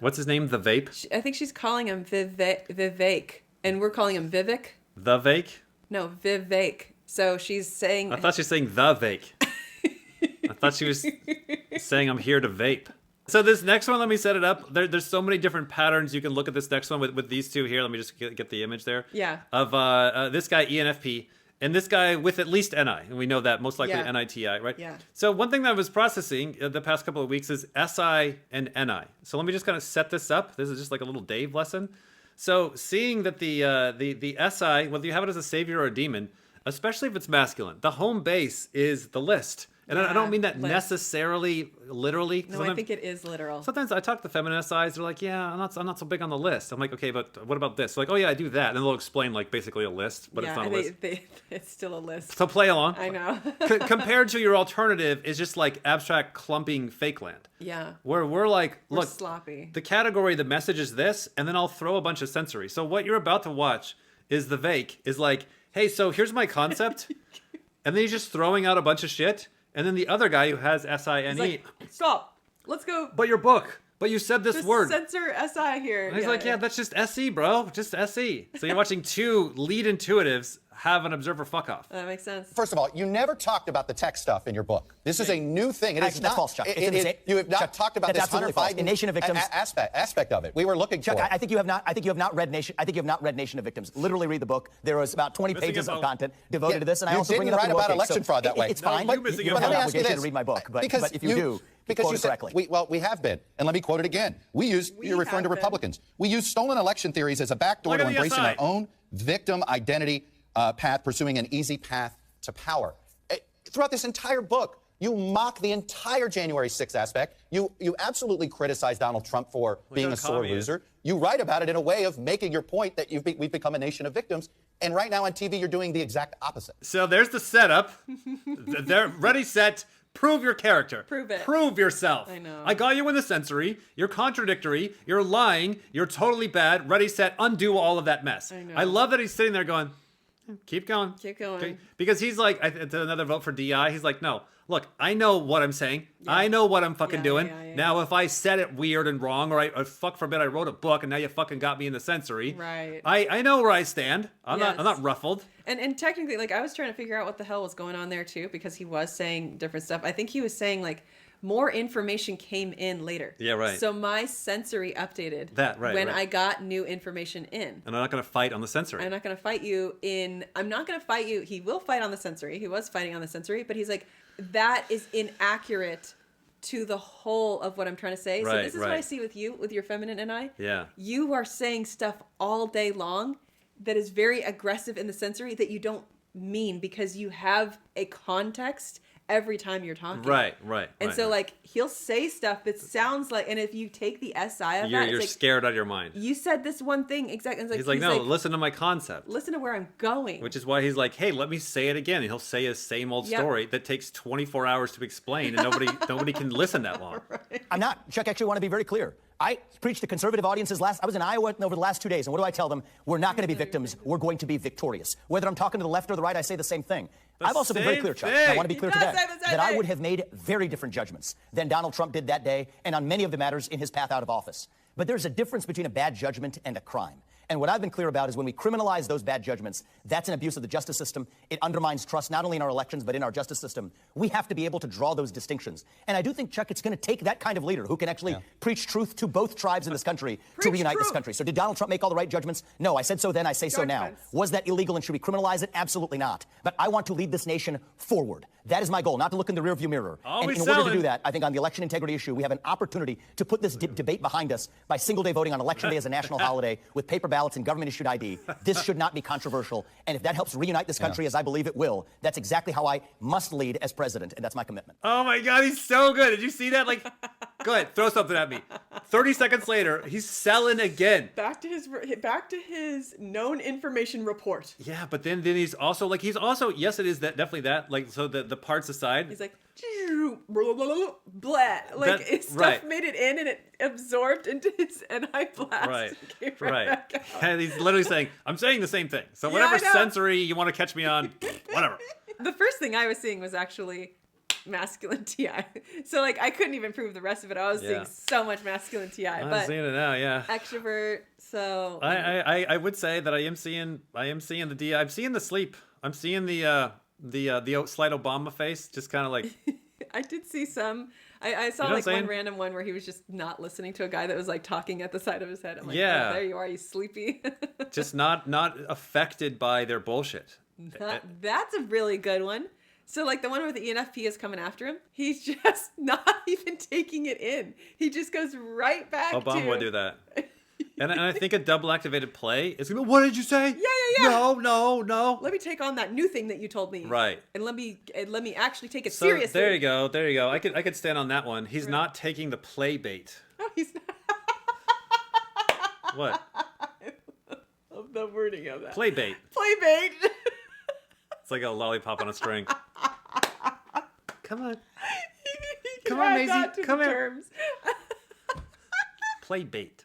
What's his name? The Vape? I think she's calling him Vivek, and we're calling him Vivek. The Vake? No, Vivek. So she's saying... I thought she was saying the Vake. I thought she was saying I'm here to vape. So this next one, let me set it up. There's so many different patterns. You can look at this next one with these two here. Let me just get the image there. Yeah. Of this guy, ENFP, and this guy with at least NI. And we know that, most likely Yeah. NITI, right? Yeah. So one thing that I was processing the past couple of weeks is SI and NI. So let me just kind of set this up. This is just like a little Dave lesson. So seeing that the SI, whether you have it as a savior or a demon, especially if it's masculine, the home base is the list. And I don't mean that necessarily literally. No, I think it is literal. Sometimes I talk to feminine SIs. They're like, "Yeah, I'm not so big on the list." I'm like, "Okay, but what about this?" Like, "Oh yeah, I do that," and then they'll explain like basically a list, but it's not a list. It's still a list. So play along. I know. Compared to your alternative is just like abstract clumping fake land. Yeah. Where we're like, look, sloppy. The category, the message is this, and then I'll throw a bunch of sensory. So what you're about to watch is the Vake is like, "Hey, so here's my concept," and then he's just throwing out a bunch of shit. And then the other guy who has SINE. Like, stop. Let's go. But your book. But you said this just word. Censor SI here. And he's like, yeah, that's just SE, bro. Just SE. So you're watching two lead intuitives have an observer fuck off. That makes sense. First of all, you never talked about the tech stuff in your book. This is a new thing. It is That's not false, Chuck. You have not Chuck, talked about this Hunter false. Biden In Nation of Victims aspect of it. We were looking Chuck, for. I think you have not. I think you have not read Nation. I think you have not read Nation of Victims. Literally read the book. There was about 20 pages of content devoted to this, and I also bring it up in the book. You didn't write about election fraud that way. It's fine. No, you have no obligation to read my book, but if you do, because quote you it said, correctly. we have been, and let me quote it again. You're referring to Republicans. We use stolen election theories as a backdoor to embracing our own victim identity path, pursuing an easy path to power. Throughout this entire book, you mock the entire January 6th aspect. You absolutely criticize Donald Trump for being a sore loser. You write about it in a way of making your point that we've become a nation of victims. And right now on TV, you're doing the exact opposite. So there's the setup. They're ready, set. Prove your character. Prove it. Prove yourself. I know. I got you in the sensory. You're contradictory. You're lying. You're totally bad. Ready, set. Undo all of that mess. I know. I love that he's sitting there going, keep going. Keep going. Okay. Because he's like, it's another vote for DI. He's like, no, look, I know what I'm saying. Yeah. I know what I'm fucking doing. Yeah. Now, if I said it weird and wrong, or fuck forbid, I wrote a book and now you fucking got me in the sensory. Right. I know where I stand. I'm not ruffled. And technically, like, I was trying to figure out what the hell was going on there too, because he was saying different stuff. I think he was saying like more information came in later. Yeah, right. So my sensory updated when I got new information in. And I'm not going to fight on the sensory. I'm not going to fight you in. I'm not going to fight you. He will fight on the sensory. He was fighting on the sensory, but he's like, that is inaccurate to the whole of what I'm trying to say. So this is what I see with you, with your feminine NI. Yeah. You are saying stuff all day long that is very aggressive in the sensory that you don't mean, because you have a context every time you're talking. Right. And so like he'll say stuff that sounds like, and if you take the SI of you're like, scared out of your mind. You said this one thing exactly. He's like, no, listen to my concept. Listen to where I'm going. Which is why he's like, hey, let me say it again. And he'll say his same old story that takes 24 hours to explain, and nobody can listen that long. Right. I'm not. Chuck, actually want to be very clear. I preached to conservative audiences I was in Iowa over the last 2 days, and what do I tell them? We're not going to be victims. We're going to be victorious. Whether I'm talking to the left or the right, I say the same thing. I've also been very clear, Chuck. I want to be clear today that I would have made very different judgments than Donald Trump did that day and on many of the matters in his path out of office. But there's a difference between a bad judgment and a crime. And what I've been clear about is when we criminalize those bad judgments, that's an abuse of the justice system. It undermines trust not only in our elections, but in our justice system. We have to be able to draw those distinctions. And I do think, Chuck, it's going to take that kind of leader who can actually preach truth to both tribes in this country to reunite this country. So did Donald Trump make all the right judgments? No, I said so then, I say so now. Was that illegal and should we criminalize it? Absolutely not. But I want to lead this nation forward. That is my goal, not to look in the rearview mirror. And in order to do that, I think on the election integrity issue, we have an opportunity to put this debate behind us by single-day voting on Election Day as a national holiday with paper ballots and government-issued ID. This should not be controversial. And if that helps reunite this country, as I believe it will, that's exactly how I must lead as president, and that's my commitment. Oh, my God, he's so good. Did you see that? Like, go ahead, throw something at me. 30 seconds later, he's selling again. Back to his known information report. Yeah, but then he's also, yes, it is definitely that. Like, so the parts aside. He's like, blah, blah, blah, blah. Like, his stuff made it in and it absorbed into his NI blast. Right. And he's literally saying, I'm saying the same thing. So whatever sensory you want to catch me on, whatever. The first thing I was seeing was actually masculine TI. So like I couldn't even prove the rest of it. I was seeing so much masculine TI. I'm seeing it now, yeah. Extrovert. So I would say that I am seeing the DI. I'm seeing the sleep. I'm seeing the slight Obama face, just kind of like. I did see some. I saw like one random one where he was just not listening to a guy that was like talking at the side of his head. I'm like, oh, there you are, you sleepy. Just not affected by their bullshit. That's a really good one. So like the one where the ENFP is coming after him, he's just not even taking it in. He just goes right back. Obama would do that. And I think a double activated play is gonna be, what did you say? Yeah. No. Let me take on that new thing that you told me. Right. And let me actually take it seriously. There you go. I could stand on that one. He's not taking the play bait. No, he's not. What? I love the wording of that. Play bait. Play bait. It's like a lollipop on a string. Come on. Come on, Maisie. Come here. Play bait.